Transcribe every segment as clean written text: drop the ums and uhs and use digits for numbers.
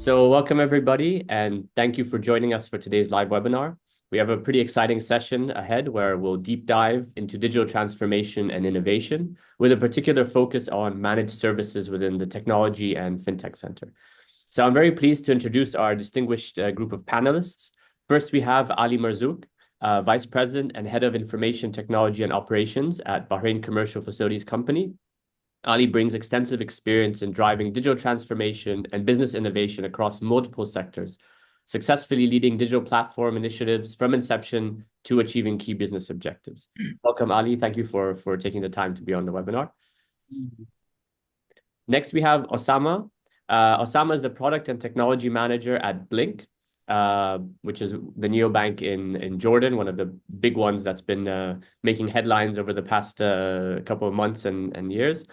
So welcome everybody, and thank you for joining us for today's live webinar. We have a pretty exciting session ahead where we'll deep dive into digital transformation and innovation with a particular focus on managed services within the technology and fintech center. So I'm very pleased to introduce our distinguished group of panelists. First, we have Ali Marzooq, Vice President and Head of Information Technology and Operations at Bahrain Commercial Facilities Company. Ali brings extensive experience in driving digital transformation and business innovation across multiple sectors, successfully leading digital platform initiatives from inception to achieving key business objectives. Welcome, Ali. Thank you for taking the time to be on the webinar. Next, we have Osama. Osama is the Product and Technology Manager at Blink, which is the neobank in Jordan, one of the big ones that's been making headlines over the past couple of months and years.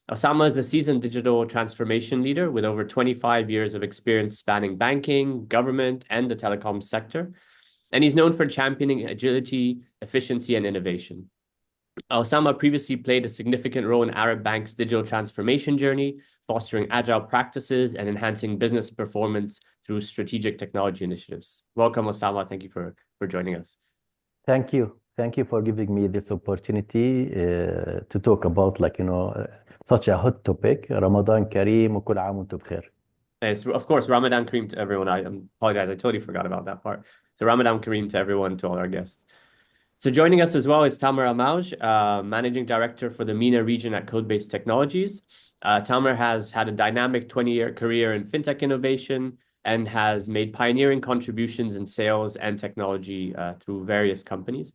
Osama is a seasoned digital transformation leader with over 25 years of experience spanning banking, government, and the telecom sector. And he's known for championing agility, efficiency, and innovation. Osama previously played a significant role in Arab Bank's digital transformation journey, fostering agile practices and enhancing business performance through strategic technology initiatives. Welcome, Osama. Thank you for joining us. Thank you. Thank you for giving me this opportunity to talk about, such a hot topic. Ramadan Kareem wa kul aam wa antum bkhair. Yes, of course, Ramadan Kareem to everyone. I apologize, I totally forgot about that part. So Ramadan Kareem to everyone, to all our guests. So joining us as well is Tamer Mauge, Managing Director for the MENA region at Codebase Technologies. Tamer has had a dynamic 20-year career in fintech innovation and has made pioneering contributions in sales and technology through various companies.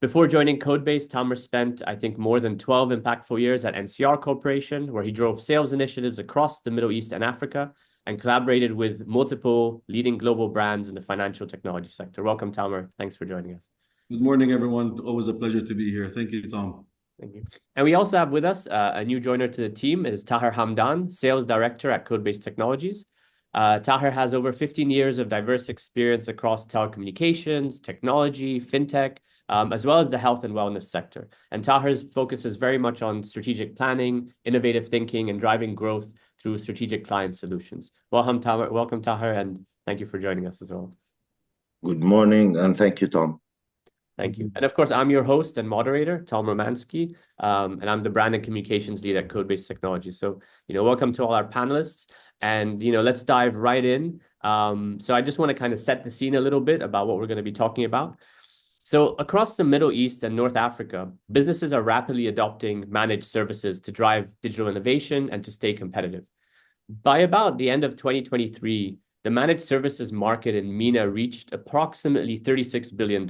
Before joining Codebase, Tamer spent, I think, more than 12 impactful years at NCR Corporation, where he drove sales initiatives across the Middle East and Africa and collaborated with multiple leading global brands in the financial technology sector. Welcome, Tamer. Thanks for joining us. Good morning, everyone. Always a pleasure to be here. Thank you, Tom. Thank you. And we also have with us a new joiner to the team is Taher Hamdan, Sales Director at Codebase Technologies. Taher has over 15 years of diverse experience across telecommunications, technology, fintech, as well as the health and wellness sector. And Taher's focus is very much on strategic planning, innovative thinking, and driving growth through strategic client solutions. Welcome, Taher, and thank you for joining us as well. Good morning, and thank you, Tom. Thank you. And of course, I'm your host and moderator, Tom Romansky, and I'm the brand and communications lead at Codebase Technology. So, welcome to all our panelists, and, let's dive right in. So I just want to kind of set the scene a little bit about what we're going to be talking about. So across the Middle East and North Africa, businesses are rapidly adopting managed services to drive digital innovation and to stay competitive. By about the end of 2023, the managed services market in MENA reached approximately $36 billion.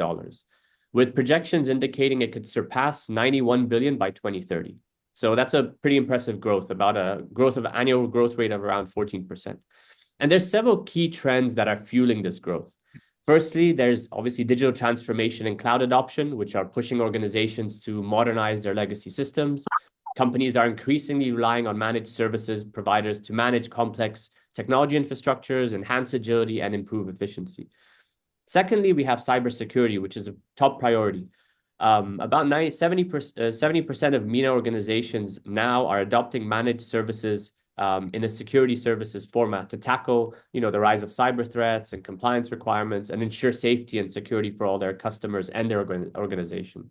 With projections indicating it could surpass 91 billion by 2030. So that's a pretty impressive growth, about a annual growth rate of around 14%. And there's several key trends that are fueling this growth. Firstly, there's obviously digital transformation and cloud adoption, which are pushing organizations to modernize their legacy systems. Companies are increasingly relying on managed services providers to manage complex technology infrastructures, enhance agility, and improve efficiency. Secondly, we have cybersecurity, which is a top priority. About 70% of MENA organizations now are adopting managed services in a security services format to tackle, the rise of cyber threats and compliance requirements and ensure safety and security for all their customers and their organization.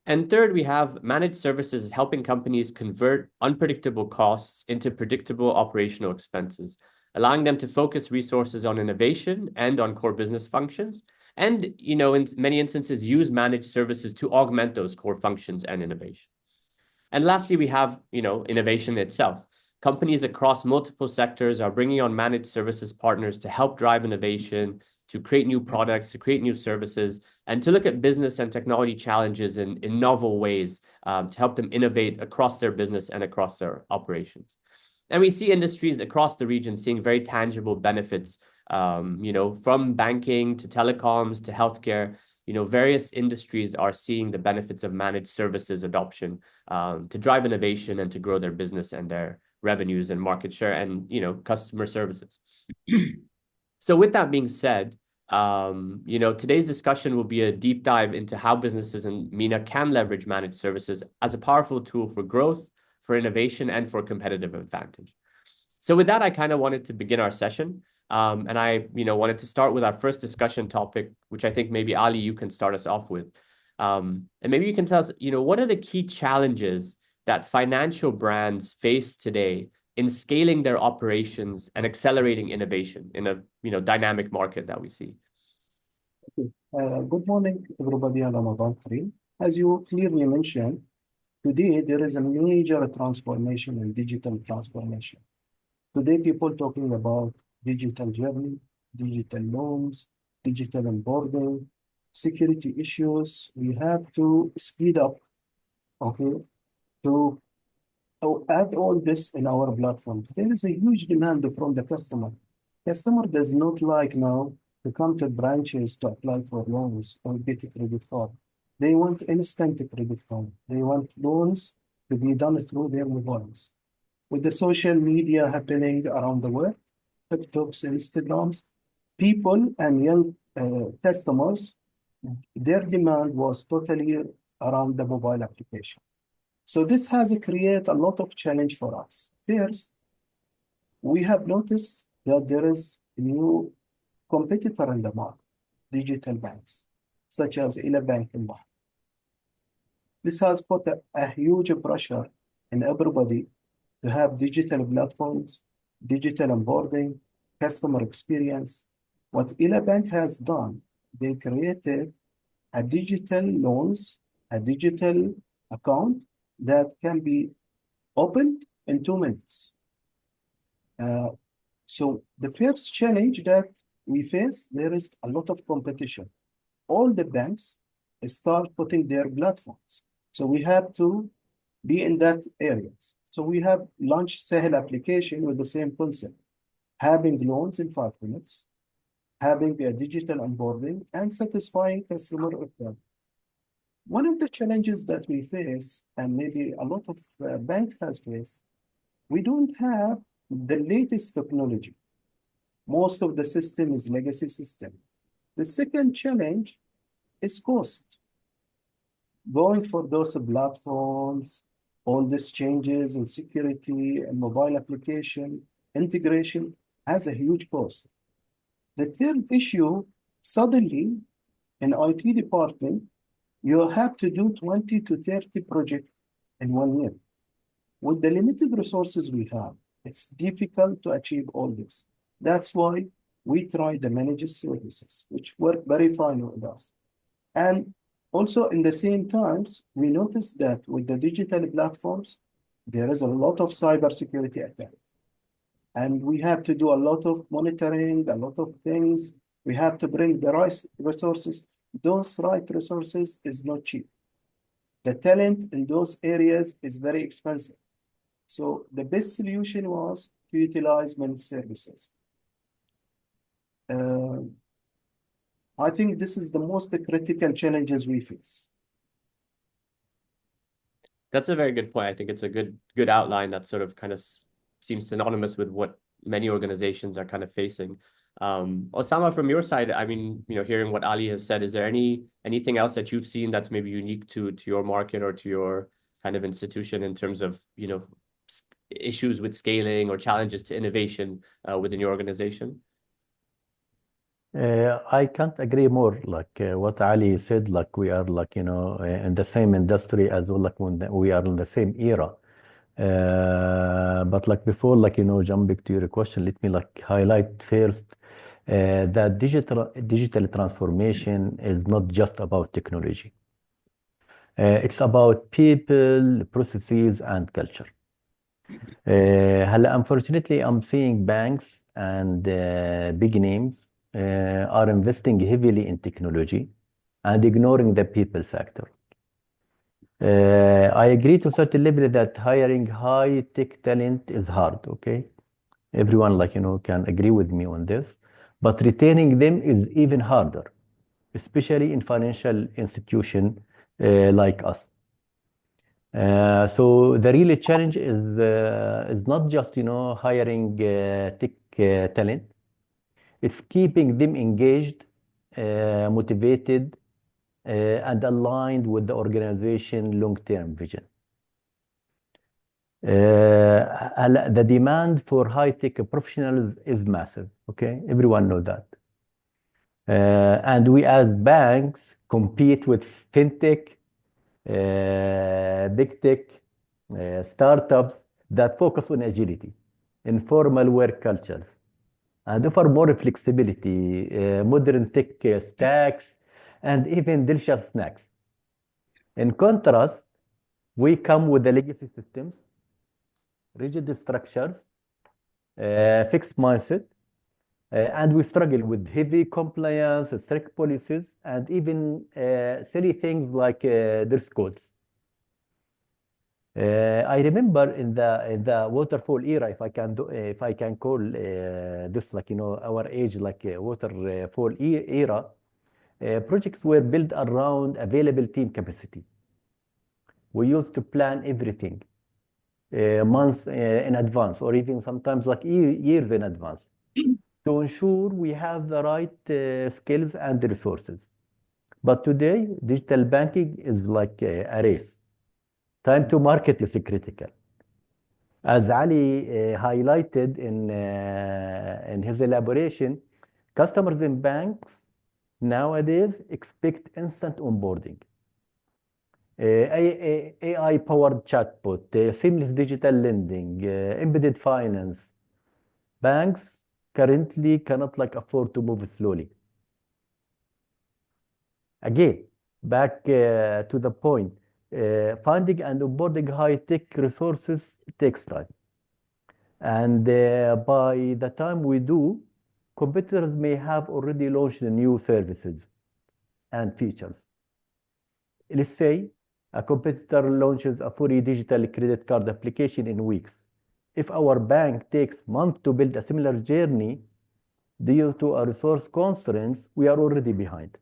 And third, we have managed services helping companies convert unpredictable costs into predictable operational expenses, allowing them to focus resources on innovation and on core business functions. And, in many instances, use managed services to augment those core functions and innovation. And lastly, we have, innovation itself. Companies across multiple sectors are bringing on managed services partners to help drive innovation, to create new products, to create new services, and to look at business and technology challenges in novel ways to help them innovate across their business and across their operations. And we see industries across the region seeing very tangible benefits, from banking to telecoms to healthcare. Various industries are seeing the benefits of managed services adoption to drive innovation and to grow their business and their revenues and market share and, customer services. So with that being said, today's discussion will be a deep dive into how businesses in MENA can leverage managed services as a powerful tool for growth, for innovation, and for competitive advantage. So with that, I kind of wanted to begin our session. And I, wanted to start with our first discussion topic, which I think maybe Ali, you can start us off with. And maybe you can tell us, what are the key challenges that financial brands face today in scaling their operations and accelerating innovation in a, dynamic market that we see? Good morning, everybody, and Ramadan Kareem. As you clearly mentioned, today there is a major transformation in digital transformation. Today, people talking about digital journey, digital loans, digital onboarding, security issues. We have to speed up, okay, to add all this in our platform. There is a huge demand from the customer. Customer does not like now to come to branches to apply for loans or get a credit card. They want instant credit card. They want loans to be done through their mobiles. With the social media happening around the world, TikToks, Instagrams, people and young customers, their demand was totally around the mobile application. So this has created a lot of challenge for us. First, we have noticed that there is a new competitor in the market, digital banks, such as Ila Bank in Bahrain. This has put a huge pressure in everybody to have digital platforms, digital onboarding, customer experience. What Ila Bank has done, they created a digital loans, a digital account that can be opened in 2 minutes. So the first challenge that we face, there is a lot of competition. All the banks start putting their platforms. So we have to be in that areas. So we have launched Sahel application with the same concept, having loans in 5 minutes, having a digital onboarding, and satisfying customer requirements. One of the challenges that we face, and maybe a lot of banks has faced, we don't have the latest technology. Most of the system is legacy system. The second challenge is cost. Going for those platforms, all these changes in security and mobile application integration has a huge cost. The third issue, suddenly in IT department, you have to do 20 to 30 projects in 1 year. With the limited resources we have, it's difficult to achieve all this. That's why we try the managed services, which work very fine with us. And also in the same times, we noticed that with the digital platforms, there is a lot of cybersecurity attack. And we have to do a lot of monitoring, a lot of things. We have to bring the right resources. Those right resources is not cheap. The talent in those areas is very expensive. So the best solution was to utilize managed services. I think this is the most critical challenges we face. That's a very good point. I think it's a good outline that sort of kind of seems synonymous with what many organizations are kind of facing. Osama, from your side, I mean, hearing what Ali has said, is there anything else that you've seen that's maybe unique to your market or to your kind of institution in terms of, issues with scaling or challenges to innovation within your organization? I can't agree more. What Ali said, we are in the same industry as well, when we are in the same era. But before jumping to your question, let me highlight first that digital transformation is not just about technology. It's about people, processes, and culture. Unfortunately, I'm seeing banks and big names are investing heavily in technology and ignoring the people factor. I agree to a certain level that hiring high-tech talent is hard, okay? Everyone can agree with me on this, but retaining them is even harder, especially in financial institution like us. So the real challenge is not just hiring tech talent. It's keeping them engaged, motivated, and aligned with the organization long-term vision. The demand for high-tech professionals is massive, okay? Everyone knows that. And we as banks compete with fintech, big tech, startups that focus on agility, informal work cultures, and offer more flexibility, modern tech stacks, and even delicious snacks. In contrast, we come with the legacy systems, rigid structures, fixed mindset, and we struggle with heavy compliance, strict policies, and even silly things like dress codes. I remember in the waterfall era, if I can call this like our age like waterfall era, projects were built around available team capacity. We used to plan everything months in advance, or even sometimes like years in advance, to ensure we have the right skills and resources. But today, digital banking is like a race. Time to market is critical. As Ali highlighted in his elaboration, customers in banks nowadays expect instant onboarding, AI-powered chatbot, seamless digital lending, embedded finance. Banks currently cannot like afford to move slowly. Again, back to the point, finding and onboarding high-tech resources takes time. And by the time we do, competitors may have already launched new services and features. Let's say a competitor launches a fully digital credit card application in weeks. If our bank takes months to build a similar journey, due to our resource constraints, we are already behind.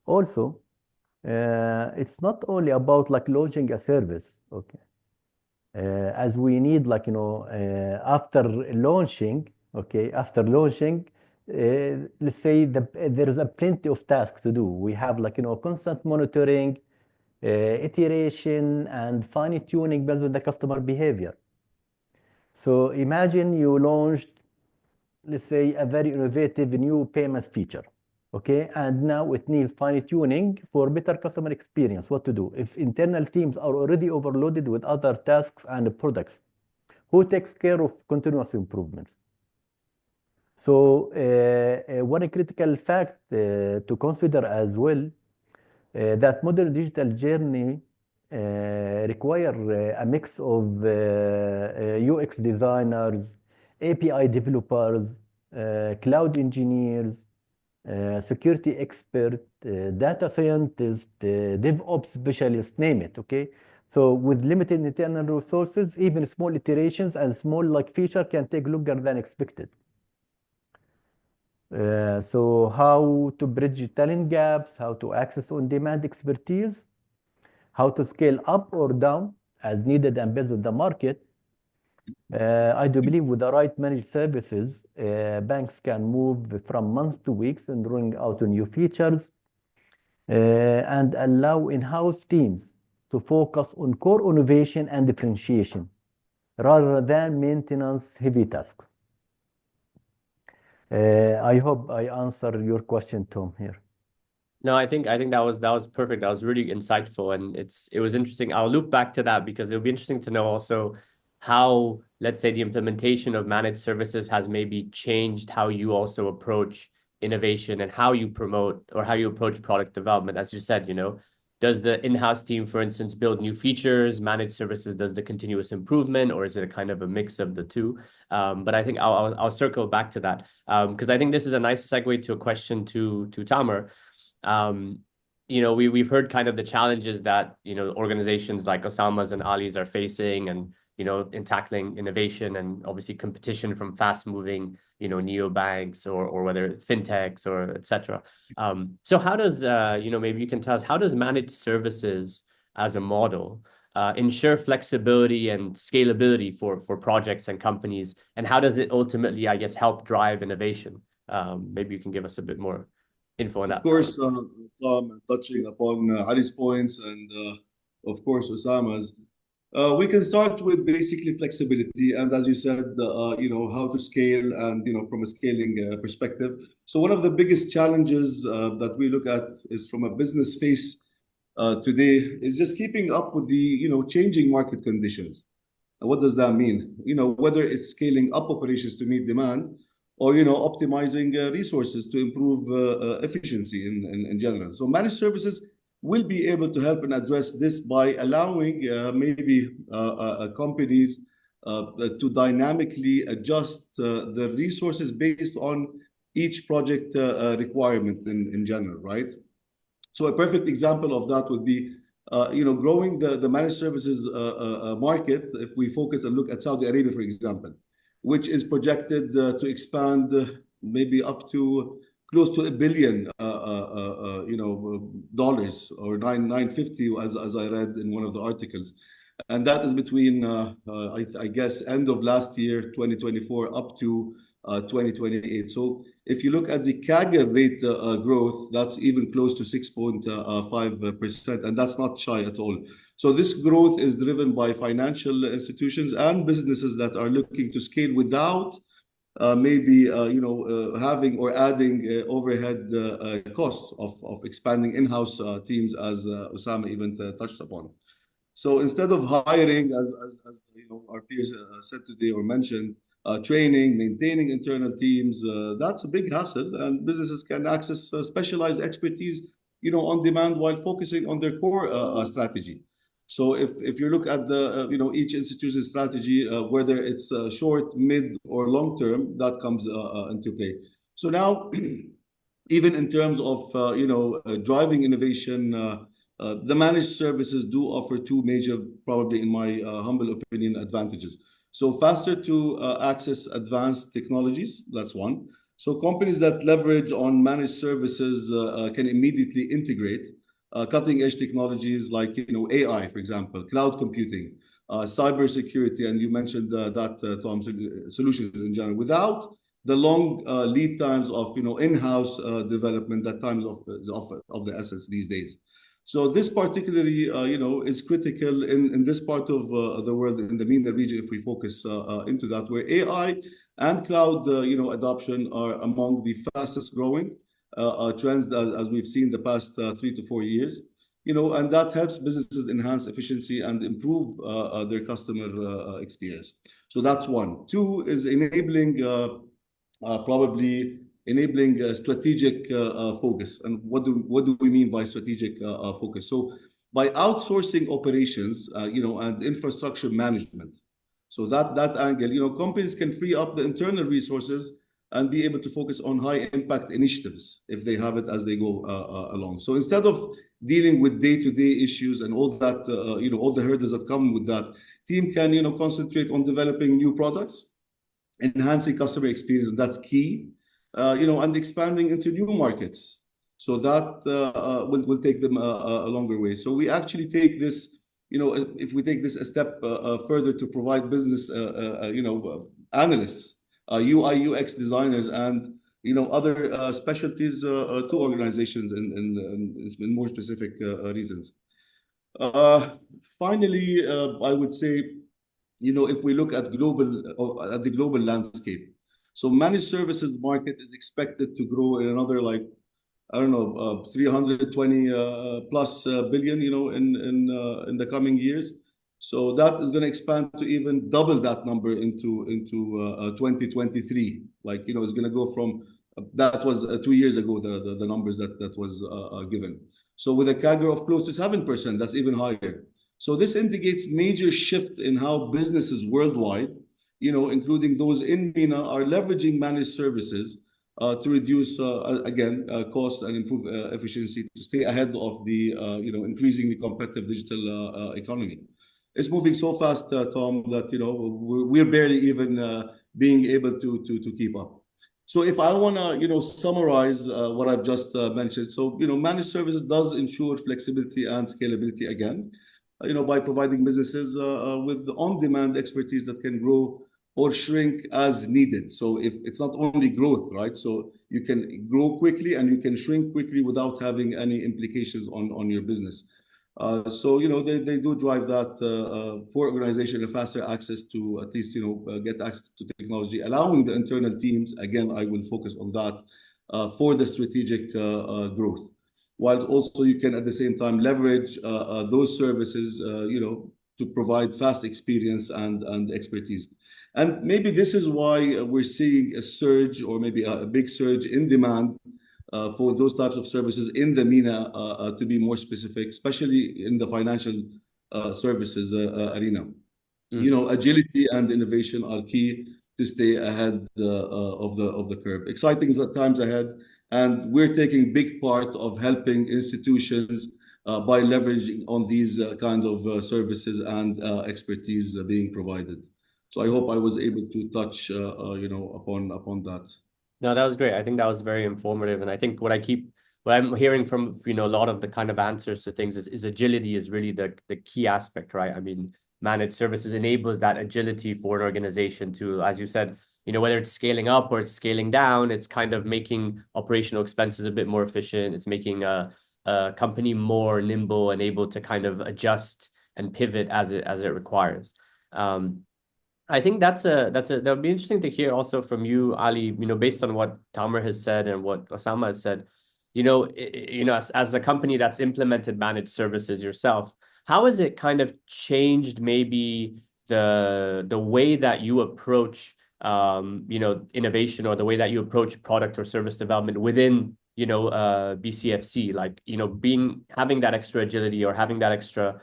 Also, it's not only about like launching a service, okay? As we need like, after launching, okay, let's say there is a plenty of tasks to do. We have like, constant monitoring, iteration, and fine tuning based on the customer behavior. So imagine you launched, let's say, a very innovative new payment feature, okay? And now it needs fine tuning for better customer experience. What to do? If internal teams are already overloaded with other tasks and products, who takes care of continuous improvements? So one critical fact to consider as well, that modern digital journey require a mix of UX designers, API developers, cloud engineers, security expert, data scientist, DevOps specialist, name it, okay? So with limited internal resources, even small iterations and small like feature can take longer than expected. So how to bridge talent gaps, how to access on-demand expertise, how to scale up or down as needed and based on the market. I do believe with the right managed services, banks can move from months to weeks in rolling out new features and allow in-house teams to focus on core innovation and differentiation rather than maintenance-heavy tasks. I hope I answered your question, Tom, here. No, I think that was perfect. That was really insightful, and it was interesting. I'll loop back to that because it'll be interesting to know also how, let's say, the implementation of managed services has maybe changed how you also approach innovation and how you promote or how you approach product development. As you said, does the in-house team, for instance, build new features? Managed services does the continuous improvement, or is it a kind of a mix of the two? But I think I'll circle back to that because I think this is a nice segue to a question to Tamer. We've heard kind of the challenges that organizations like Osama's and Ali's are facing, and in tackling innovation and obviously competition from fast-moving neobanks or whether it's fintechs or etc. So how does maybe you can tell us, how does managed services as a model ensure flexibility and scalability for projects and companies, and how does it ultimately, I guess, help drive innovation? Maybe you can give us a bit more info on that. Of course, Tom, touching upon Ali's points and of course Osama's. We can start with basically flexibility, and as you said, how to scale, and from a scaling perspective. So one of the biggest challenges that we look at is from a business face today is just keeping up with the changing market conditions. And what does that mean? Whether it's scaling up operations to meet demand, or optimizing resources to improve efficiency in general. So managed services will be able to help and address this by allowing maybe companies to dynamically adjust the resources based on each project requirement in general, right? So a perfect example of that would be growing the managed services market. If we focus and look at Saudi Arabia, for example, which is projected to expand maybe up to close to $1 billion, dollars, or 950, as I read in one of the articles, and that is between I guess end of last year, 2024, up to 2028. So if you look at the CAGR rate growth, that's even close to 6.5%, and that's not shy at all. So this growth is driven by financial institutions and businesses that are looking to scale without maybe having or adding overhead costs of expanding in-house teams, as Osama even touched upon. So instead of hiring, as our peers said today or mentioned, training, maintaining internal teams, that's a big hassle, and businesses can access specialized expertise, on demand, while focusing on their core strategy. So if you look at the each institution's strategy, whether it's short, mid, or long term, that comes into play. So now, even in terms of driving innovation, the managed services do offer two major, probably in my humble opinion, advantages. So faster to access advanced technologies, that's one. So companies that leverage on managed services can immediately integrate cutting edge technologies like AI, for example, cloud computing, cybersecurity, and you mentioned that Tom, solutions in general, without the long lead times of in-house development, that times of the essence these days. So this particularly is critical in this part of the world, in the MENA region, if we focus into that, where AI and cloud adoption are among the fastest growing trends, as we've seen the past 3 to 4 years, and that helps businesses enhance efficiency and improve their customer experience. So that's one. Two is probably enabling strategic focus. And what do we mean by strategic focus? So by outsourcing operations, and infrastructure management. So that angle, companies can free up the internal resources and be able to focus on high impact initiatives if they have it as they go along. So instead of dealing with day-to-day issues and all that, all the hurdles that come with that, team can, concentrate on developing new products, enhancing customer experience, and that's key, and expanding into new markets. So that will take them a longer way. So we actually take this, if we take this a step further to provide business, analysts, UI, UX designers, and other specialties to organizations in more specific reasons. Finally, I would say, if we look at the global landscape, so managed services market is expected to grow in another 320 plus billion, in the coming years. So that is going to expand to even double that number into 2023. It's going to go from that was 2 years ago, the numbers that was given. So with a CAGR of close to 7%, that's even higher. So this indicates major shift in how businesses worldwide, including those in MENA, are leveraging managed services to reduce, cost and improve efficiency, to stay ahead of the increasingly competitive digital economy. It's moving so fast, Tom, that we're barely even being able to keep up. So if I want to summarize what I've just mentioned, so managed services does ensure flexibility and scalability again, by providing businesses with on-demand expertise that can grow or shrink as needed. So if it's not only growth, right? So you can grow quickly and you can shrink quickly without having any implications on your business. So, they do drive that for organization and faster access to at least, get access to technology, allowing the internal teams, again, I will focus on that, for the strategic growth. While also you can at the same time leverage those services, to provide fast experience and expertise. And maybe this is why we're seeing a surge, or maybe a big surge in demand for those types of services in the MENA, to be more specific, especially in the financial services arena. Agility and innovation are key to stay ahead of the curve. Exciting times ahead, and we're taking big part of helping institutions by leveraging on these kind of services and expertise being provided. So I hope I was able to touch, upon that. No, that was great. I think that was very informative. And I think what I'm hearing from, a lot of the kind of answers to things is agility is really the key aspect, right? I mean, managed services enables that agility for an organization to, as you said, whether it's scaling up or it's scaling down, it's kind of making operational expenses a bit more efficient. It's making a company more nimble and able to kind of adjust and pivot as it requires. I think that would be interesting to hear also from you, Ali, based on what Tamer has said and what Osama has said, as a company that's implemented managed services yourself, how has it kind of changed maybe the way that you approach, innovation, or the way that you approach product or service development within, BCFC, like, having that extra agility or having that extra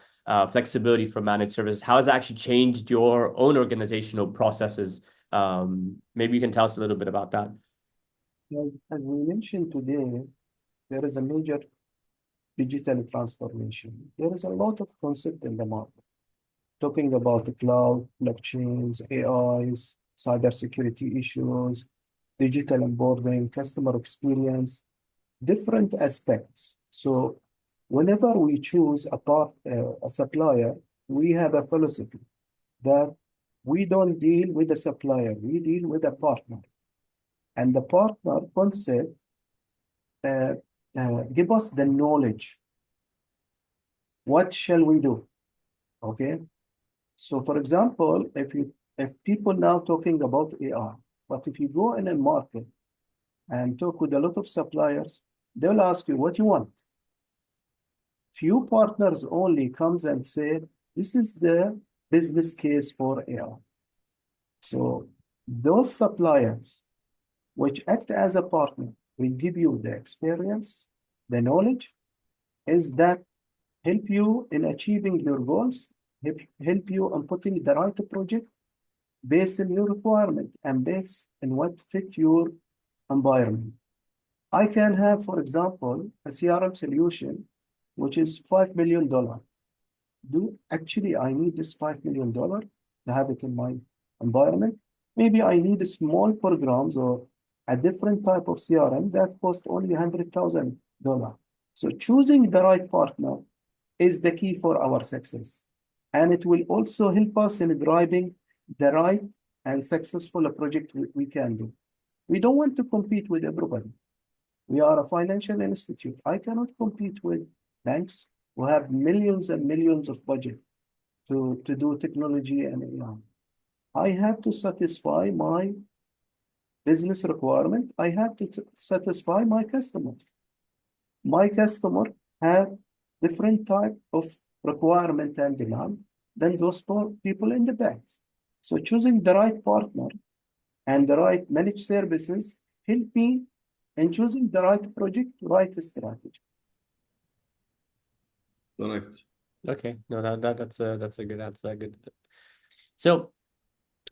flexibility for managed services? How has that actually changed your own organizational processes? Maybe you can tell us a little bit about that. As we mentioned today, there is a major digital transformation. There is a lot of concept in the market, talking about the cloud, blockchains, AIs, cybersecurity issues, digital onboarding, customer experience, different aspects. So whenever we choose a supplier, we have a philosophy that we don't deal with a supplier, we deal with a partner. And the partner concept give us the knowledge. What shall we do? Okay. So for example, if people now talking about AI, but if you go in a market and talk with a lot of suppliers, they'll ask you what you want. Few partners only comes and say, this is the business case for AI. So those suppliers which act as a partner will give you the experience, the knowledge, is that help you in achieving your goals, help you on putting the right project based on your requirement and based on what fit your environment. I can have, for example, a CRM solution which is $5 million. Actually I need this $5 million to have it in my environment? Maybe I need small programs or a different type of CRM that cost only $100,000. So choosing the right partner is the key for our success. And it will also help us in driving the right and successful project we can do. We don't want to compete with everybody. We are a financial institute. I cannot compete with banks who have millions and millions of budget to do technology and AI. I have to satisfy my business requirement. I have to satisfy my customers. My customer have different type of requirement and demand than those people in the banks. So choosing the right partner and the right managed services help me in choosing the right project, right strategy. Correct. Okay, no, that's a good answer. Good. So,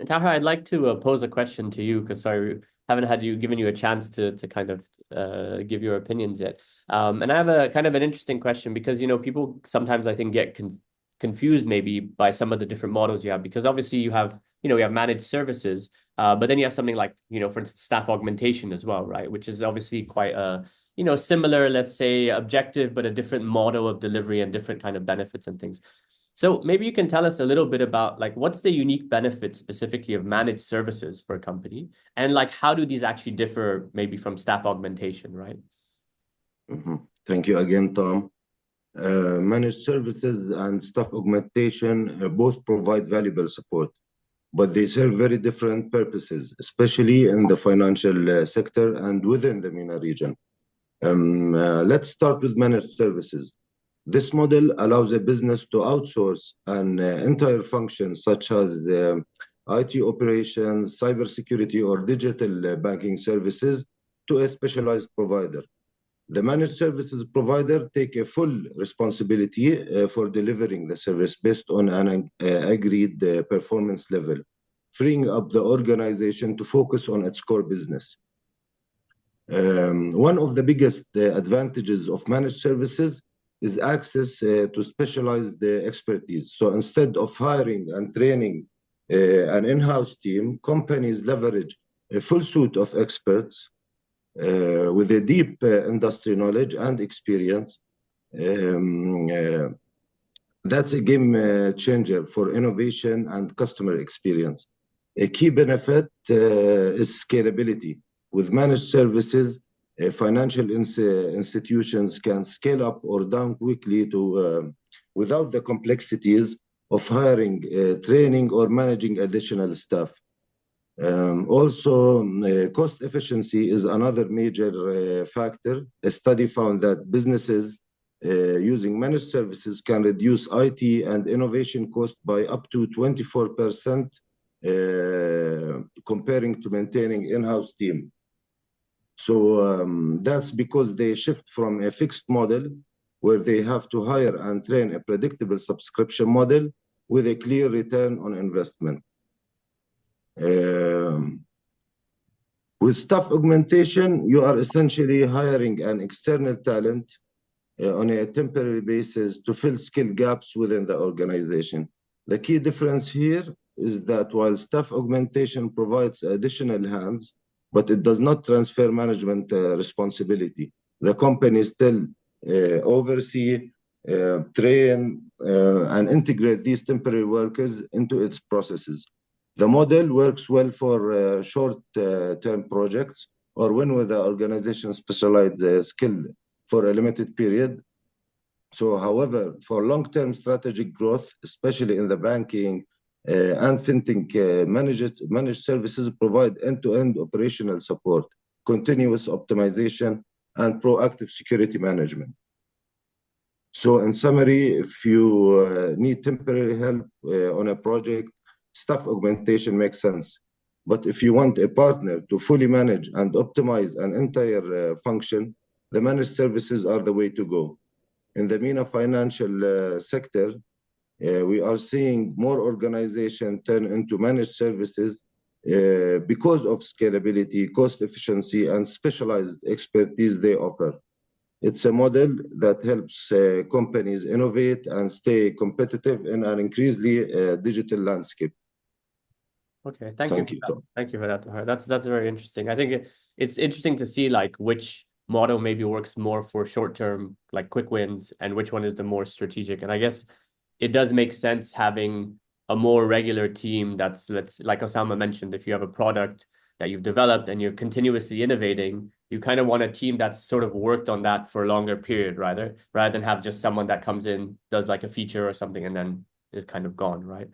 Taher, I'd like to pose a question to you, because sorry, haven't given you a chance to kind of give your opinions yet. And I have a kind of an interesting question, because people sometimes, I think, get confused maybe by some of the different models you have, because obviously you have managed services, but then you have something like, for instance, staff augmentation as well, right? Which is obviously quite a similar, let's say, objective, but a different model of delivery and different kind of benefits and things. So maybe you can tell us a little bit about, like, what's the unique benefit specifically of managed services for a company, and like how do these actually differ maybe from staff augmentation, right? Thank you again, Tom. Managed services and staff augmentation both provide valuable support, but they serve very different purposes, especially in the financial sector and within the MENA region. Let's start with managed services. This model allows a business to outsource an entire function, such as IT operations, cybersecurity, or digital banking services, to a specialized provider. The managed services provider take a full responsibility for delivering the service based on an agreed performance level, freeing up the organization to focus on its core business. One of the biggest advantages of managed services is access to specialized expertise. So instead of hiring and training an in-house team, companies leverage a full suite of experts with a deep industry knowledge and experience. That's a game changer for innovation and customer experience. A key benefit is scalability. With managed services, financial institutions can scale up or down quickly without the complexities of hiring, training, or managing additional staff. Also, cost efficiency is another major factor. A study found that businesses using managed services can reduce IT and innovation cost by up to 24% comparing to maintaining in-house team. So that's because they shift from a fixed model where they have to hire and train a predictable subscription model with a clear return on investment. With staff augmentation, you are essentially hiring an external talent on a temporary basis to fill skill gaps within the organization. The key difference here is that while staff augmentation provides additional hands, but it does not transfer management responsibility. The company still oversee, train, and integrate these temporary workers into its processes. The model works well for short-term projects or when the organization specialized skill for a limited period. So, however, for long-term strategic growth, especially in the banking and fintech, managed services provide end-to-end operational support, continuous optimization, and proactive security management. So, in summary, if you need temporary help on a project, staff augmentation makes sense. But if you want a partner to fully manage and optimize an entire function, the managed services are the way to go. In the MENA financial sector, we are seeing more organizations turn into managed services because of scalability, cost efficiency, and specialized expertise they offer. It's a model that helps companies innovate and stay competitive in an increasingly digital landscape. Okay, thank you. Thank you for that, Taher. That's very interesting. I think it's interesting to see like which model maybe works more for short-term, like quick wins, and which one is the more strategic. And I guess it does make sense having a more regular team that's, like Osama mentioned, if you have a product that you've developed and you're continuously innovating, you kind of want a team that's sort of worked on that for a longer period, rather than have just someone that comes in, does like a feature or something, and then is kind of gone, right?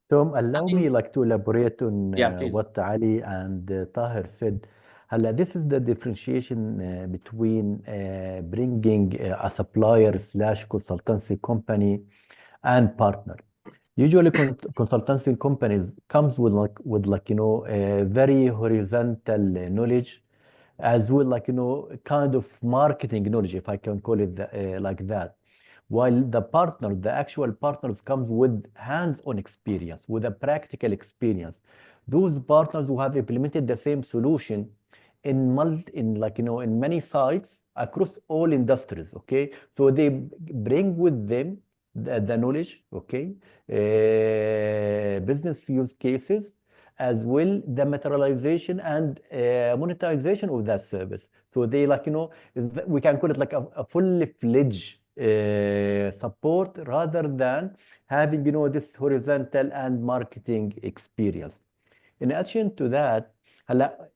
Tom, allow me like to elaborate on please. what Ali and Taher said. This is the differentiation between bringing a supplier slash consultancy company and partner. Usually consultancy companies comes with a very horizontal knowledge, as well kind of marketing knowledge, if I can call it like that. While the actual partners comes with hands-on experience, with a practical experience. Those partners who have implemented the same solution in many sites across all industries, okay? So they bring with them the knowledge, okay? Business use cases, as well the materialization and monetization of that service. So they we can call it like a fully fledged support rather than having this horizontal and marketing experience. In addition to that, هلا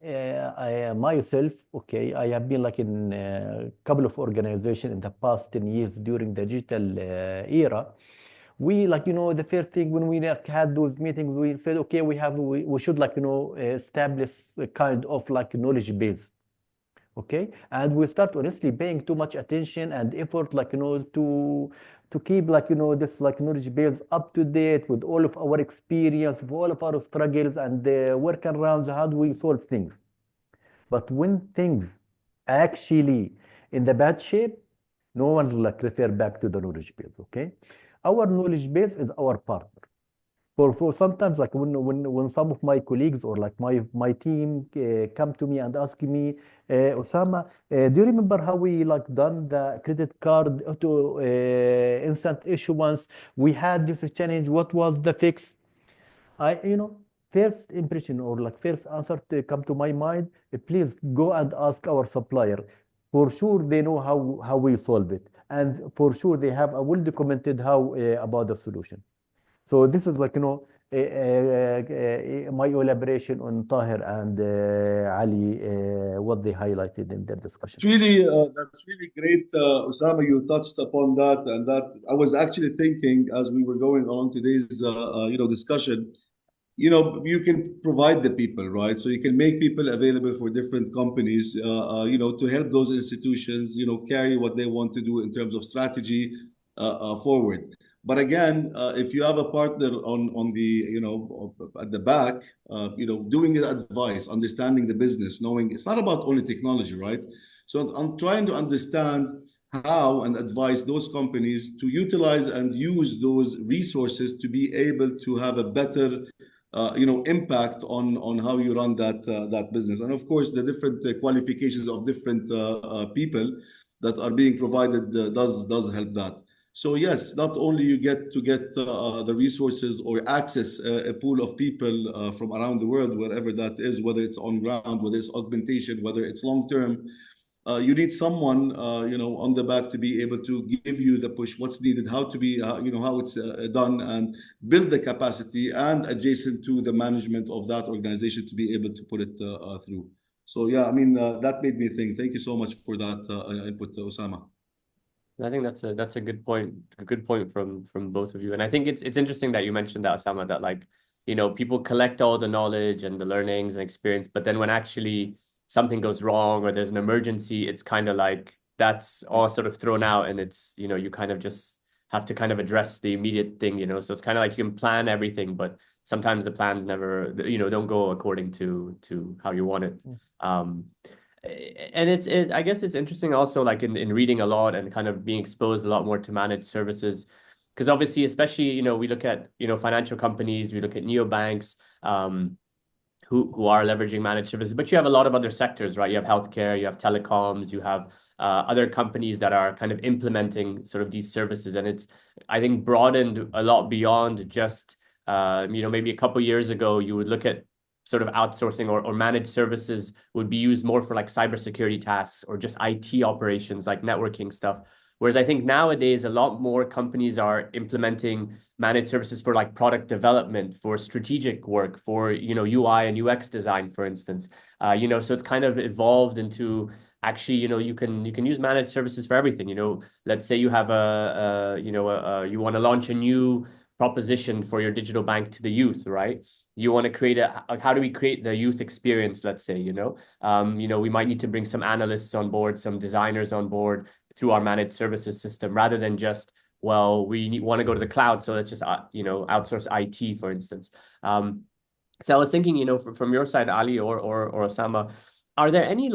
I myself, okay, I have been like in a couple of organizations in the past 10 years during the digital era. We like, the first thing when we like had those meetings, we said, okay, we should like, establish a kind of like knowledge base. Okay, and we start honestly paying too much attention and effort, like, to keep like, this like knowledge base up to date with all of our experience, with all of our struggles and workarounds, how do we solve things. But when things actually in the bad shape, no one will like refer back to the knowledge base. Okay, our knowledge base is our partner. For sometimes, like when some of my colleagues or like my team come to me and ask me, Osama, do you remember how we like done the credit card auto instant issuance? We had this challenge. What was the fix? I, first impression or like first answer to come to my mind, please go and ask our supplier. For sure, they know how we solve it, and for sure they have a well documented how about the solution. So this is like, my elaboration on Taher and Ali, what they highlighted in their discussion. That's really great, Osama. You touched upon that, and that I was actually thinking as we were going along today's discussion. You can provide the people, right? So you can make people available for different companies, to help those institutions, carry what they want to do in terms of strategy forward. But again, if you have a partner on the, at the back, doing the advice, understanding the business, knowing it's not about only technology, right? So I'm trying to understand how and advise those companies to utilize and use those resources to be able to have a better impact on how you run that business. And of course, the different qualifications of different people that are being provided does help that. So yes, not only you get to get the resources or access a pool of people from around the world, wherever that is, whether it's on ground, whether it's augmentation, whether it's long term. You need someone, on the back to be able to give you the push, what's needed, how to be, how it's done, and build the capacity and adjacent to the management of that organization to be able to put it through. So yeah, I mean, that made me think. Thank you so much for that input, Osama. I think that's a good point. A good point from both of you. And I think it's interesting that you mentioned that, Osama, that like, people collect all the knowledge and the learnings and experience, but then when actually something goes wrong or there's an emergency, it's kind of like that's all sort of thrown out, and it's, you kind of just have to kind of address the immediate thing, So it's kind of like you can plan everything, but sometimes the plans never, don't go according to how you want it. And I guess it's interesting also, like in reading a lot and kind of being exposed a lot more to managed services, because obviously, especially, we look at, financial companies, we look at neobanks, who are leveraging managed services, but you have a lot of other sectors, right? You have healthcare, you have telecoms, you have other companies that are kind of implementing sort of these services, and it's, I think, broadened a lot beyond just maybe a couple of years ago you would look at sort of outsourcing or managed services would be used more for like cybersecurity tasks or just IT operations, like networking stuff. Whereas I think nowadays a lot more companies are implementing managed services for like product development, for strategic work, for UI and UX design, for instance. So it's kind of evolved into actually you can use managed services for everything. Let's say you have you want to launch a new proposition for your digital bank to the youth, right? You want to create how do we create the youth experience, let's say, we might need to bring some analysts on board, some designers on board through our managed services system, rather than just, well, want to go to the cloud, so let's just outsource IT, for instance. So I was thinking, from your side, Ali or Osama, are there any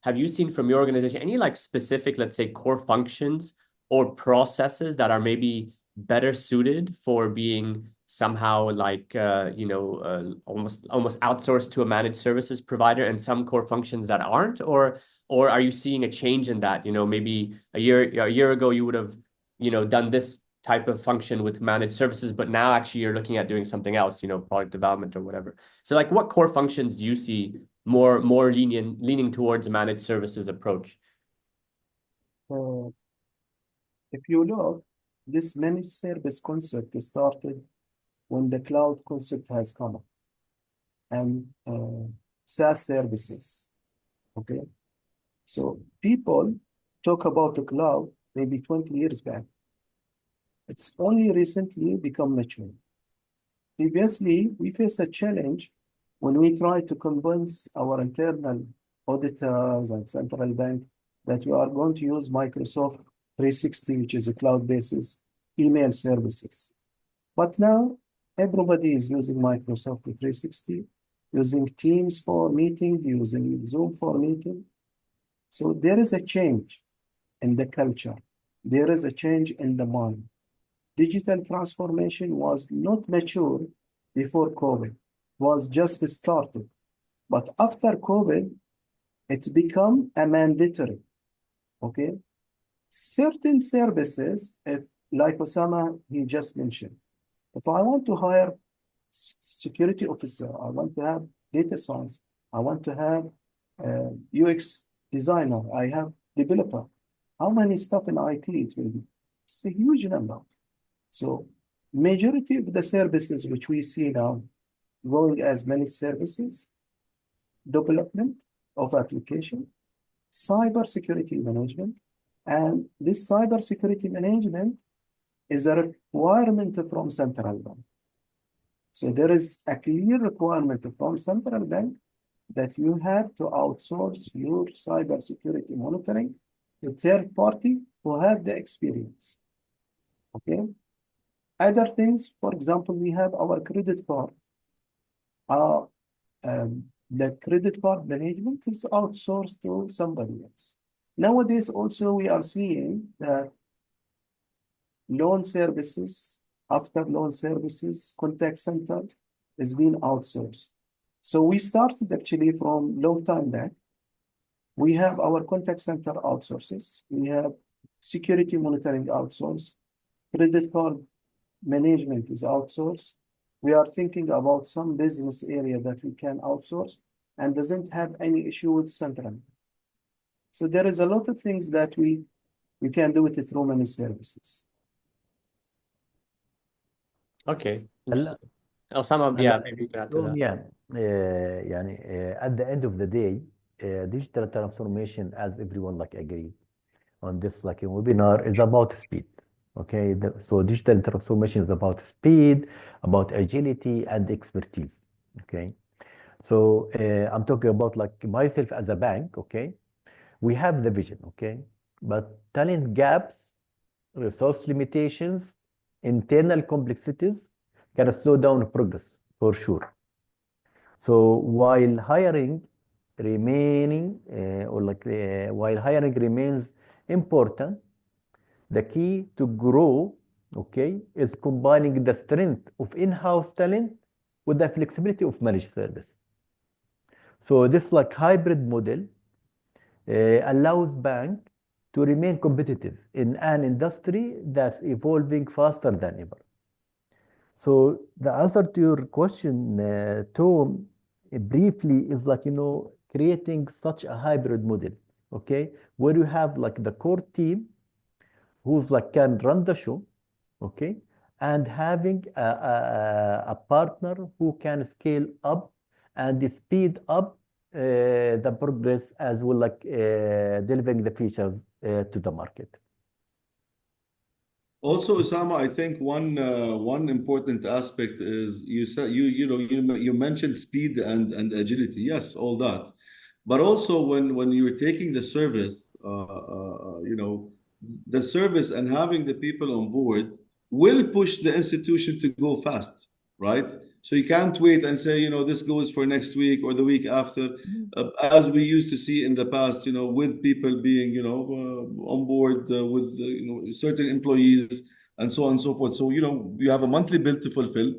have you seen from your organization any specific, let's say, core functions or processes that are maybe better suited for being somehow almost outsourced to a managed services provider, and some core functions that aren't? Or are you seeing a change in that? Maybe a year ago you would have done this type of function with managed services, but now actually you're looking at doing something else, product development or whatever. So what core functions do you see more leaning towards a managed services approach? If you look, this managed service concept started when the cloud concept has come up. And SaaS services. Okay. So people talk about the cloud maybe 20 years back. It's only recently become mature. Previously, we faced a challenge when we try to convince our internal auditors and central bank that we are going to use Microsoft 360, which is a cloud-based email services. But now everybody is using Microsoft 360, using Teams for meeting, using Zoom for meeting. So there is a change in the culture. There is a change in the mind. Digital transformation was not mature before COVID, was just started. But after COVID, it's become a mandatory, okay? Certain services, if like Osama, he just mentioned, if I want to hire security officer, I want to have data science, I want to have UX designer, I have developer, how many stuff in IT it will be? It's a huge number. So majority of the services which we see now going as managed services, development of application, cyber security management, and this cyber security management is a requirement from central bank. So there is a clear requirement from central bank that you have to outsource your cyber security monitoring to third party who have the experience. Okay. Other things, for example, we have our credit card. The credit card management is outsourced to somebody else. Nowadays, also, we are seeing that loan services, after loan services, contact center is being outsourced. So we started actually from long time back. We have our contact center outsources. We have security monitoring outsourced. Credit card management is outsourced. We are thinking about some business area that we can outsource and doesn't have any issue with central. So there is a lot of things that we can do with it through managed services. Okay. هلا Osama, yeah, maybe you can add to that. yeah يعني at the end of the day digital transformation, as everyone like agree on this like a webinar, is about speed. Okay, so digital transformation is about speed, about agility and expertise. Okay, so I'm talking about like myself as a bank. Okay, we have the vision. Okay, but talent gaps, resource limitations, internal complexities can slow down progress for sure. So while hiring remains important, the key to grow, okay, is combining the strength of in-house talent with the flexibility of managed service. So this like hybrid model allows bank to remain competitive in an industry that's evolving faster than ever. So the answer to your question, Tom, briefly is like, creating such a hybrid model, okay, where you have like the core team who's like can run the show, okay, and having a partner who can scale up and speed up the progress as well, like delivering the features to the market. Also, Osama, I think one important aspect is you said you mentioned speed and agility. Yes, all that, but also when you're taking the service, the service and having the people on board will push the institution to go fast, right? So you can't wait and say, this goes for next week or the week after, as we used to see in the past, with people being, on board with, certain employees and so on and so forth. So, you have a monthly bill to fulfill.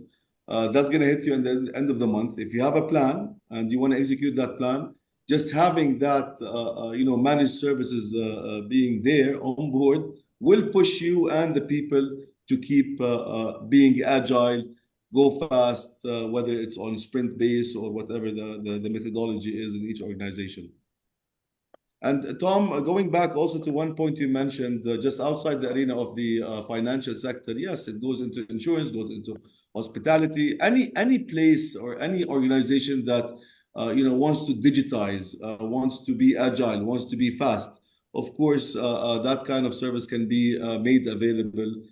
That's going to hit you at the end of the month. If you have a plan and you want to execute that plan, just having that, managed services being there on board will push you and the people to keep being agile, go fast, whether it's on sprint base or whatever the methodology is in each organization. And Tom, going back also to one point you mentioned, just outside the arena of the financial sector, yes, it goes into insurance, goes into hospitality, any place or any organization that wants to digitize, wants to be agile, wants to be fast. Of course, that kind of service can be made available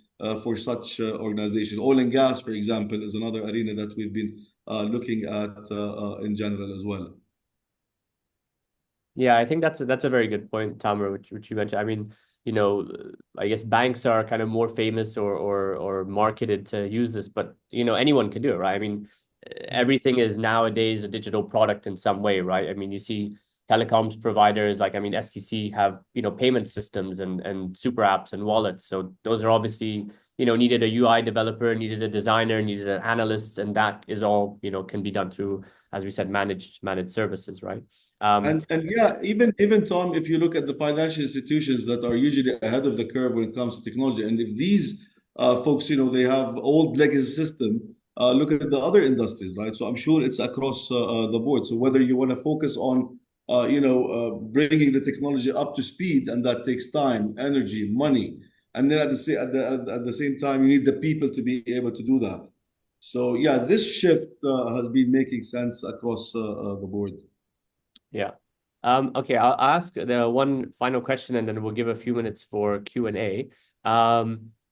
for such organization. Oil and gas, for example, is another arena that we've been looking at in general as well. Yeah, I think that's a very good point, Tamer, which you mentioned. I mean, I guess banks are kind of more famous or marketed to use this, but anyone can do it, right? I mean, everything is nowadays a digital product in some way, right? I mean, you see telecoms providers like, I mean, STC have, payment systems and super apps and wallets. So those are obviously, needed a UI developer, needed a designer, needed an analyst, and that is all, can be done through, as we said, managed services, right? And yeah, even Tom, if you look at the financial institutions that are usually ahead of the curve when it comes to technology, and if these folks, they have old legacy system, look at the other industries, right? So I'm sure it's across the board. So whether you want to focus on, bringing the technology up to speed, and that takes time, energy, money, and then at the same time, you need the people to be able to do that. So yeah, this shift has been making sense across the board. Yeah. Okay, I'll ask the one final question and then we'll give a few minutes for Q&A.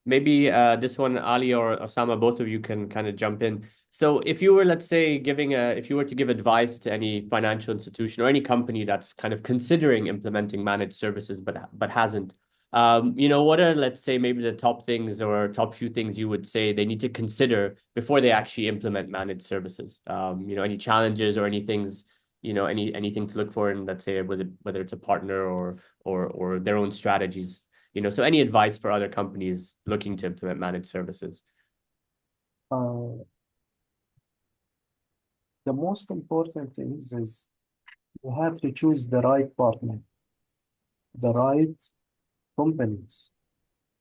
Maybe this one, Ali or Osama, both of you can kind of jump in. So if you were, let's say, if you were to give advice to any financial institution or any company that's kind of considering implementing managed services but hasn't, what are, let's say, maybe the top things or top few things you would say they need to consider before they actually implement managed services? Any challenges or any things, anything to look for in, let's say, whether it's a partner or their own strategies, so any advice for other companies looking to implement managed services? The most important things is you have to choose the right partner, the right companies.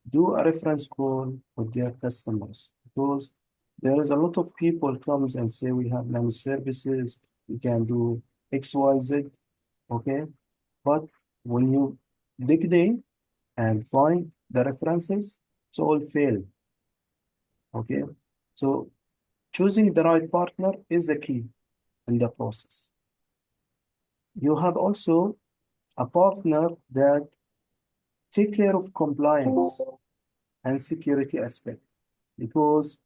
Do a reference call with their customers, because there is a lot of people comes and say we have managed services, we can do XYZ, okay? But when you dig in and find the references, it's all failed, okay? So choosing the right partner is the key in the process. You have also a partner that take care of compliance and security aspect, because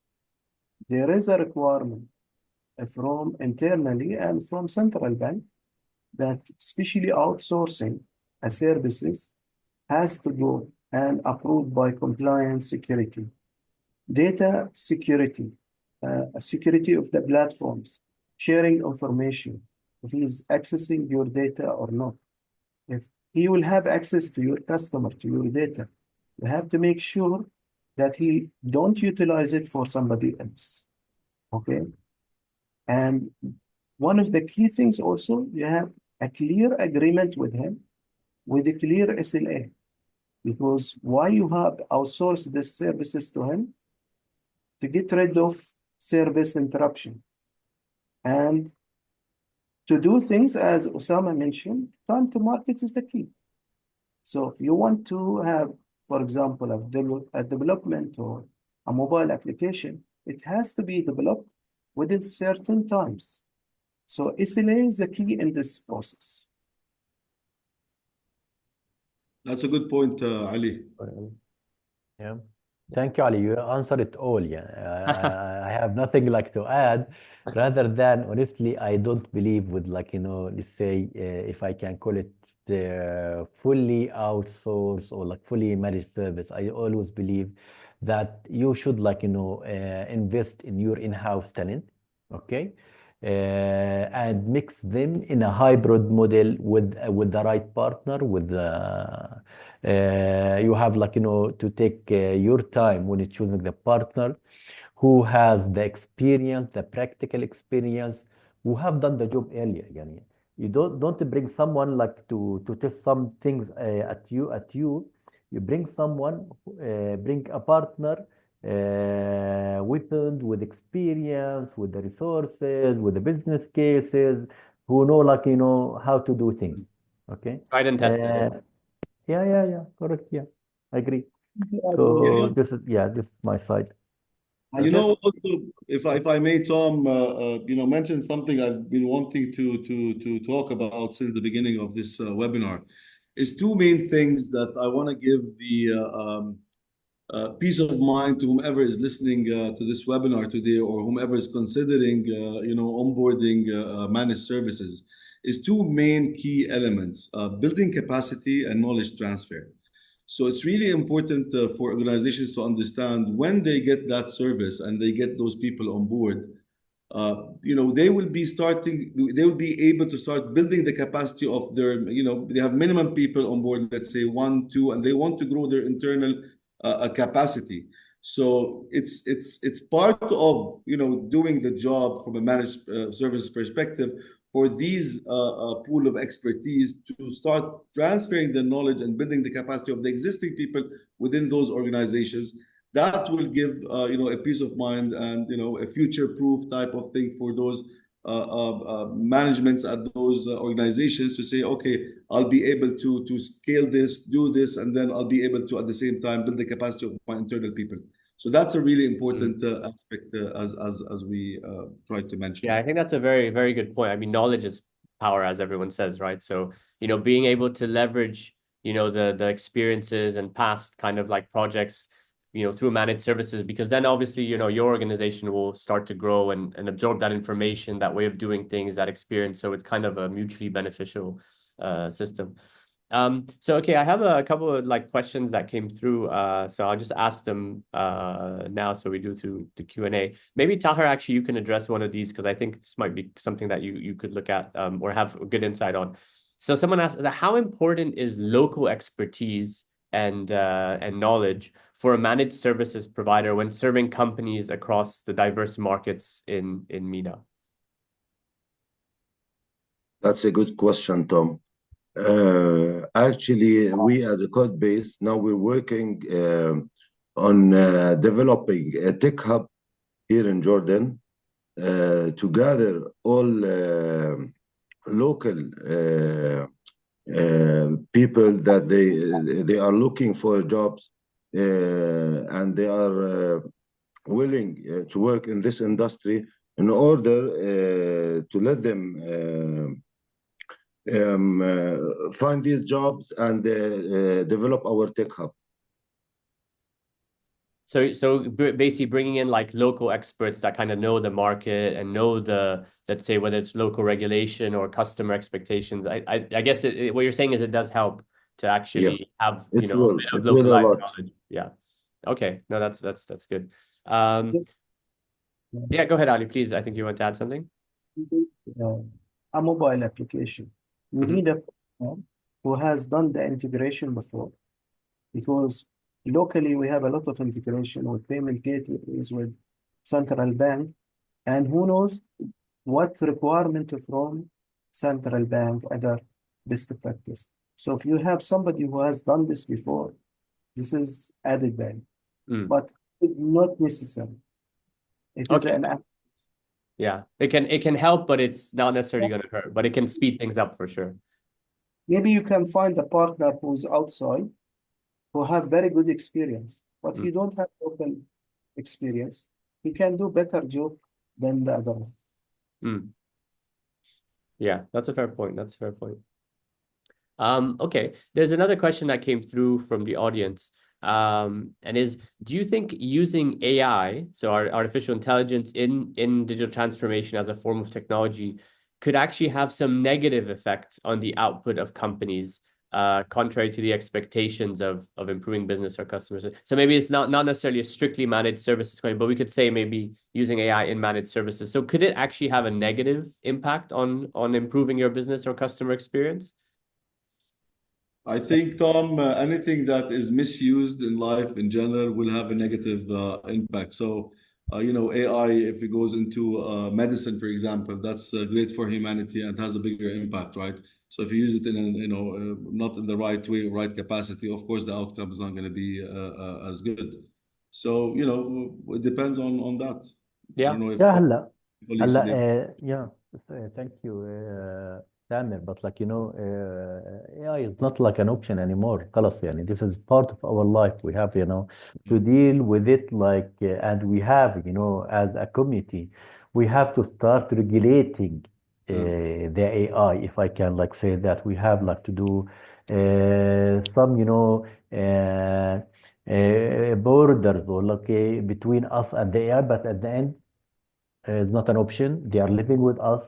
there is a requirement from internally and from central bank that especially outsourcing a services has to go and approved by compliance security, data security, security of the platforms, sharing information, if he's accessing your data or not. If he will have access to your customer, to your data, you have to make sure that he don't utilize it for somebody else, okay? And one of the key things also, you have a clear agreement with him, with a clear SLA, because why you have outsourced the services to him? To get rid of service interruption. And to do things, as Osama mentioned, time to market is the key. So if you want to have, for example, a development or a mobile application, it has to be developed within certain times. So SLA is the key in this process. That's a good point, Ali. Yeah. Thank you, Ali. You answered it all. Yeah, I have nothing like to add. Rather than honestly, I don't believe with let's say if I can call it fully outsourced or like fully managed service. I always believe that you should invest in your in-house talent, okay, and mix them in a hybrid model with the right partner with you have to take your time when you're choosing the partner who has the experience, the practical experience, who have done the job earlier. Yani. You don't bring someone to test some things at you. You bring someone, bring a partner with experience, with the resources, with the business cases, who know how to do things. Okay. Tried and tested. Yeah, correct. Yeah, I agree. Yeah, So Yeah. this is my side. You know, also, if I may, Tom, mention something I've been wanting to talk about since the beginning of this webinar, is two main things that I want to give the peace of mind to whomever is listening to this webinar today, or whomever is considering, onboarding managed services, is two main key elements: building capacity and knowledge transfer. So it's really important for organizations to understand when they get that service and they get those people on board, they will be able to start building the capacity of their, they have minimum people on board, let's say 1, 2, and they want to grow their internal capacity. So it's part of, doing the job from a managed services perspective for these pool of expertise to start transferring the knowledge and building the capacity of the existing people within those organizations. That will give a peace of mind and a future-proof type of thing for those managements at those organizations to say, okay, I'll be able to scale this, do this, and then I'll be able to at the same time build the capacity of my internal people. So that's a really important aspect as we tried to mention. Yeah, I think that's a very, very good point. I mean, knowledge is power, as everyone says, right? So, being able to leverage, the experiences and past kind of like projects, through managed services, because then obviously, your organization will start to grow and absorb that information, that way of doing things, that experience. So it's kind of a mutually beneficial system. So, okay, I have a couple of like questions that came through. So I'll just ask them now. So we do through the Q&A. Maybe Taher, actually, you can address one of these, because I think this might be something that you could look at or have a good insight on. So someone asked, how important is local expertise and knowledge for a managed services provider when serving companies across the diverse markets in MENA? That's a good question, Tom. Actually, we as a Codebase, now we're working on developing a tech hub here in Jordan to gather all local people that they are looking for jobs and they are willing to work in this industry, in order to let them find these jobs and develop our tech hub. So basically bringing in like local experts that kind of know the market and know let's say, whether it's local regulation or customer expectations. I guess what you're saying is it does help to actually have, a bit of localized knowledge. Yeah. Okay. No, that's good. Yeah, go ahead, Ali, please. I think you want to add something. A mobile application. You need a person who has done the integration before, because locally we have a lot of integration with payment gateways, with central bank, and who knows what requirement from central bank, other best practice. So if you have somebody who has done this before, this is added value, but it's not necessary. It is an app. Yeah, it can help, but it's not necessarily going to hurt, but it can speed things up for sure. Maybe you can find a partner who's outside, who have very good experience, but he don't have local experience. He can do better job than the other one. Yeah, that's a fair point. That's a fair point. Okay, there's another question that came through from the audience. And is, do you think using AI, so artificial intelligence in digital transformation as a form of technology, could actually have some negative effects on the output of companies, contrary to the expectations of improving business or customers? So maybe it's not necessarily a strictly managed services company, but we could say maybe using AI in managed services. So could it actually have a negative impact on improving your business or customer experience? I think, Tom, anything that is misused in life in general will have a negative impact. So, AI, if it goes into medicine, for example, that's great for humanity and has a bigger impact, right? So if you use it in, not in the right way, right capacity, of course, the outcome is not going to be as good. So, it depends on that. Yeah. I don't know if هلا Thank you, Tamer. But AI is not like an option anymore. خلاص يعني this is part of our life. We have, to deal with it and we have, as a community, we have to start regulating the AI, if I can say that. We have to do some, borders or between us and the AI, but at the end, it's not an option. They are living with us.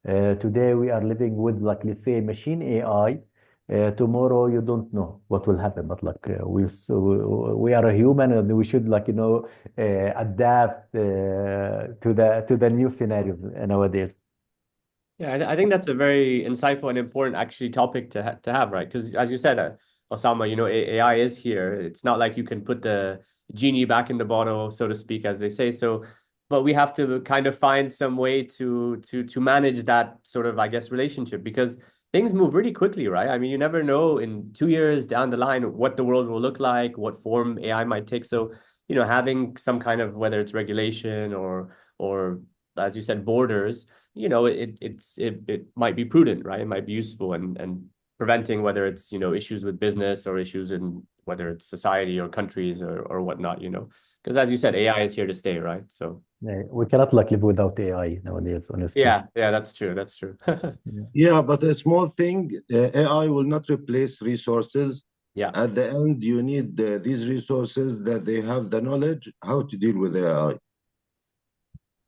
Today we are living with let's say machine AI. Tomorrow you don't know what will happen, but we are a human and we should adapt to the new scenarios nowadays. Yeah, I think that's a very insightful and important actually topic to have, right? Because as you said, Osama, AI is here. It's not like you can put the genie back in the bottle, so to speak, as they say. So, but we have to kind of find some way to manage that sort of, I guess, relationship, because things move really quickly, right? I mean, you never know in 2 years down the line what the world will look like, what form AI might take. So, having some kind of, whether it's regulation or as you said, borders, it might be prudent, right? It might be useful and preventing whether it's, issues with business or issues in whether it's society or countries or whatnot, because as you said, AI is here to stay, right? So we cannot live without AI nowadays, honestly. yeah, that's true. That's true. Yeah, but a small thing, AI will not replace resources. Yeah. At the end, you need these resources that they have the knowledge how to deal with AI.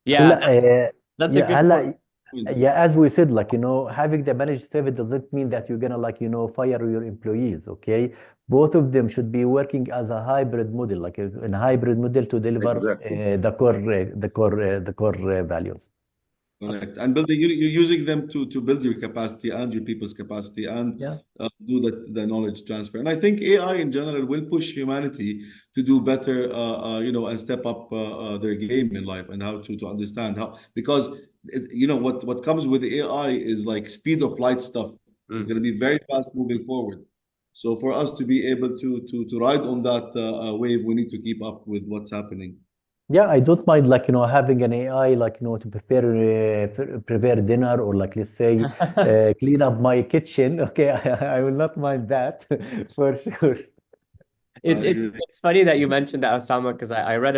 Yeah, that's a yeah, good point. yeah, as we said, having the managed service doesn't mean that you're gonna fire your employees, okay? Both of them should be working as a hybrid model, in a hybrid model to deliver Exactly. the core values. Correct. And building, you're using them to build your capacity and your people's capacity and Yeah. do the knowledge transfer. And I think AI in general will push humanity to do better, and step up their game in life and how to understand how, because what comes with AI is like speed of light stuff. It's going to be very fast moving forward. So for us to be able to ride on that wave, we need to keep up with what's happening. Yeah, I don't mind having an AI to prepare dinner or let's say clean up my kitchen. Okay, I will not mind that for sure. It's funny that you mentioned that, Osama, because I read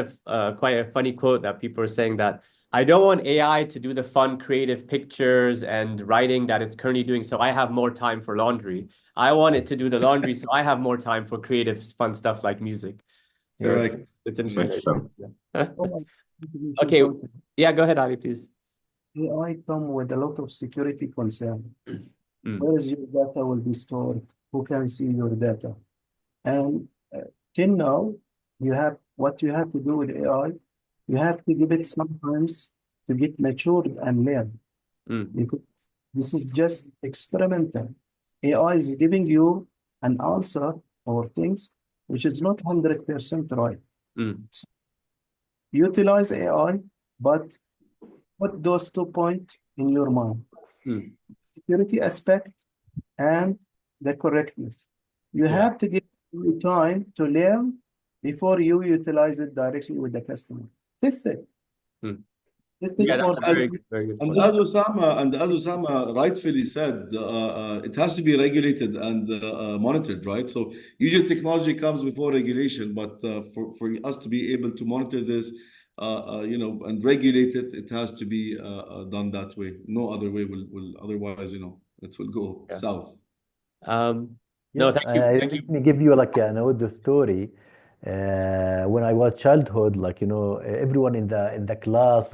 quite a funny quote that people are saying that I don't want AI to do the fun, creative pictures and writing that it's currently doing, so I have more time for laundry. I want it to do the laundry, so I have more time for creative, fun stuff like music. So Correct. it's interesting. Makes sense. Okay, yeah, go ahead, Ali, please. AI come with a lot of security concern. Mm. Where is your data will be stored? Who can see your data? And till now, what you have to do with AI, you have to give it some times to get matured and learn. Because this is just experimental. AI is giving you an answer or things which is not 100% right. So utilize AI, but put those 2 points in your mind. Security aspect and the correctness. You have to give you time to learn before you utilize it directly with the customer. Test it. Test it Yeah, for that's a very good And point. as Osama rightfully said, it has to be regulated and monitored, right? So usually technology comes before regulation, but for us to be able to monitor this, and regulate it, it has to be done that way. No other way will otherwise, it will go south. No, thank you. Let me give you the story. When I was childhood, everyone in the class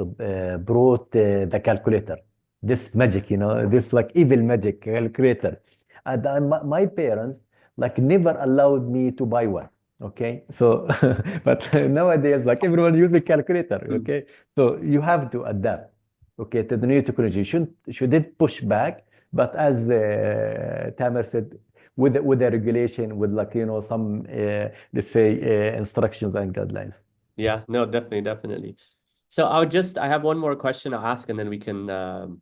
brought the calculator. This magic, this evil magic calculator. And my parents never allowed me to buy one. Okay, so but nowadays everyone uses calculator. Okay, so you have to adapt. Okay, to the new technology. Shouldn't push back, but as Tamer said, with the regulation, with some let's say instructions and guidelines. Yeah, no, definitely. So I have one more question to ask, and then we can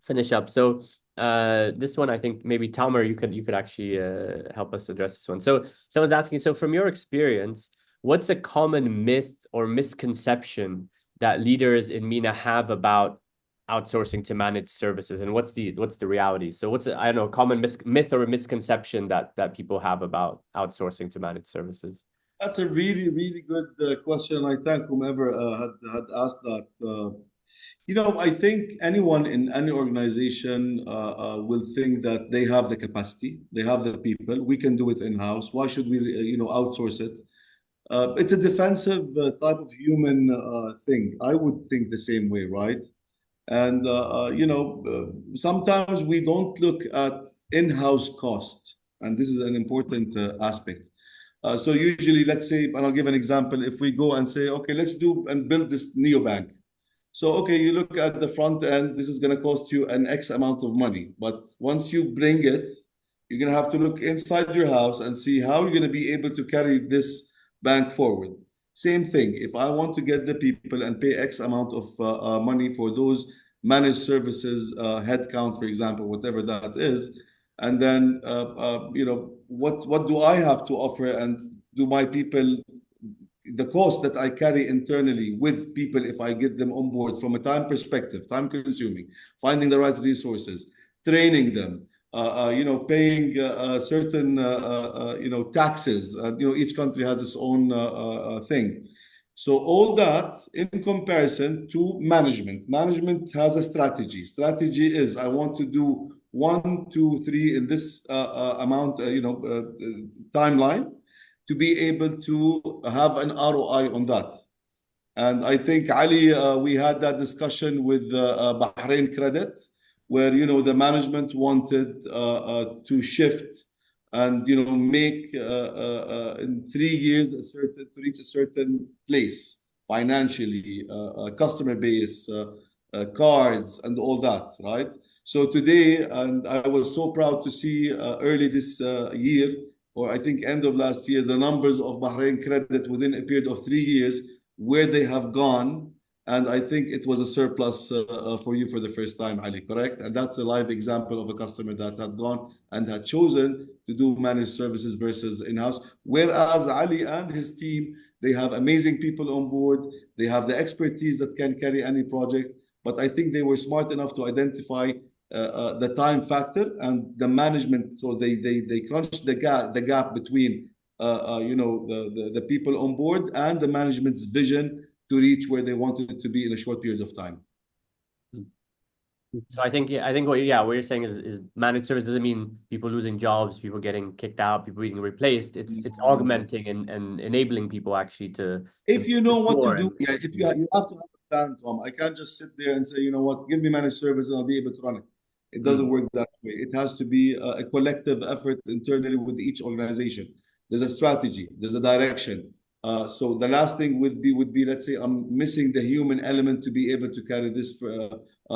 finish up. So this one, I think maybe Tamer, you could actually help us address this one. So someone's asking, so from your experience, what's a common myth or misconception that leaders in MENA have about outsourcing to managed services, and what's the reality? So what's I don't know, a common myth or a misconception that people have about outsourcing to managed services? That's a really, really good question. I thank whomever had asked that. I think anyone in any organization will think that they have the capacity, they have the people, we can do it in-house. Why should we, outsource it? It's a defensive type of human thing. I would think the same way, right? And sometimes we don't look at in-house cost, and this is an important aspect. So usually, let's say, and I'll give an example. If we go and say, okay, let's do and build this neobank. So, okay, you look at the front end, this is going to cost you an X amount of money. But once you bring it, you're going to have to look inside your house and see how you're going to be able to carry this bank forward. Same thing. If I want to get the people and pay X amount of money for those managed services, headcount, for example, whatever that is, and then, what do I have to offer, and do my people, the cost that I carry internally with people, if I get them on board from a time perspective, time consuming, finding the right resources, training them, paying certain, taxes. Each country has its own thing. So all that in comparison to management. Management has a strategy. Strategy is, I want to do 1, 2, 3 in this amount, timeline, to be able to have an ROI on that. And I think, Ali, we had that discussion with Bahrain Credit, where, the management wanted to shift and, make in 3 years to reach a certain place financially, customer base, cards, and all that, right? So today, and I was so proud to see early this year, or I think end of last year, the numbers of Bahrain Credit within a period of 3 years, where they have gone. And I think it was a surplus for you for the first time, Ali, correct? And that's a live example of a customer that had gone and had chosen to do managed services versus in-house. Whereas Ali and his team, they have amazing people on board. They have the expertise that can carry any project. But I think they were smart enough to identify the time factor and the management. So they crunched the gap between the people on board and the management's vision to reach where they wanted to be in a short period of time. So I think what you're saying is managed service doesn't mean people losing jobs, people getting kicked out, people being replaced. It's augmenting and enabling people actually to. If you know what to do, if you have to have a plan, Tom. I can't just sit there and say, you know what, give me managed service and I'll be able to run it. It doesn't work that way. It has to be a collective effort internally with each organization. There's a strategy, there's a direction. So the last thing would be, let's say I'm missing the human element to be able to carry this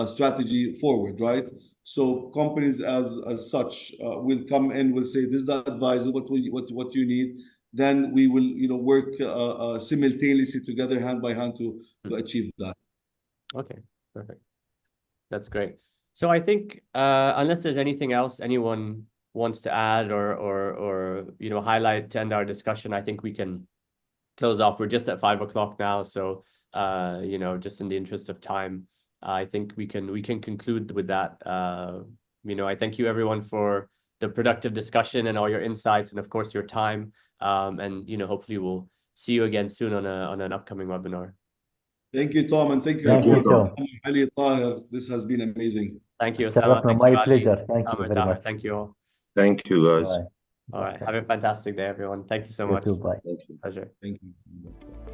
strategy forward, right? So companies as such will come in, will say, this is the advisor, what you need. Then we will, work simultaneously together, hand by hand, to achieve that. Okay, perfect. That's great. So I think unless there's anything else anyone wants to add or highlight to end our discussion, I think we can close off. We're just at 5 o'clock now, so just in the interest of time, I think we can conclude with that. I thank you everyone for the productive discussion and all your insights, and of course your time. And hopefully we'll see you again soon on an upcoming webinar. Thank you, Tom, and thank you, Thank you, everyone. Tom. Ali, Taher, this has been amazing. Thank you, Osama. Thank My you, Ali. pleasure. Thank you very much. Thank you all. Thank you, guys. Bye. All right. Have a fantastic day, everyone. Thank you so You much. too. Bye. Thank you. Pleasure. Thank you.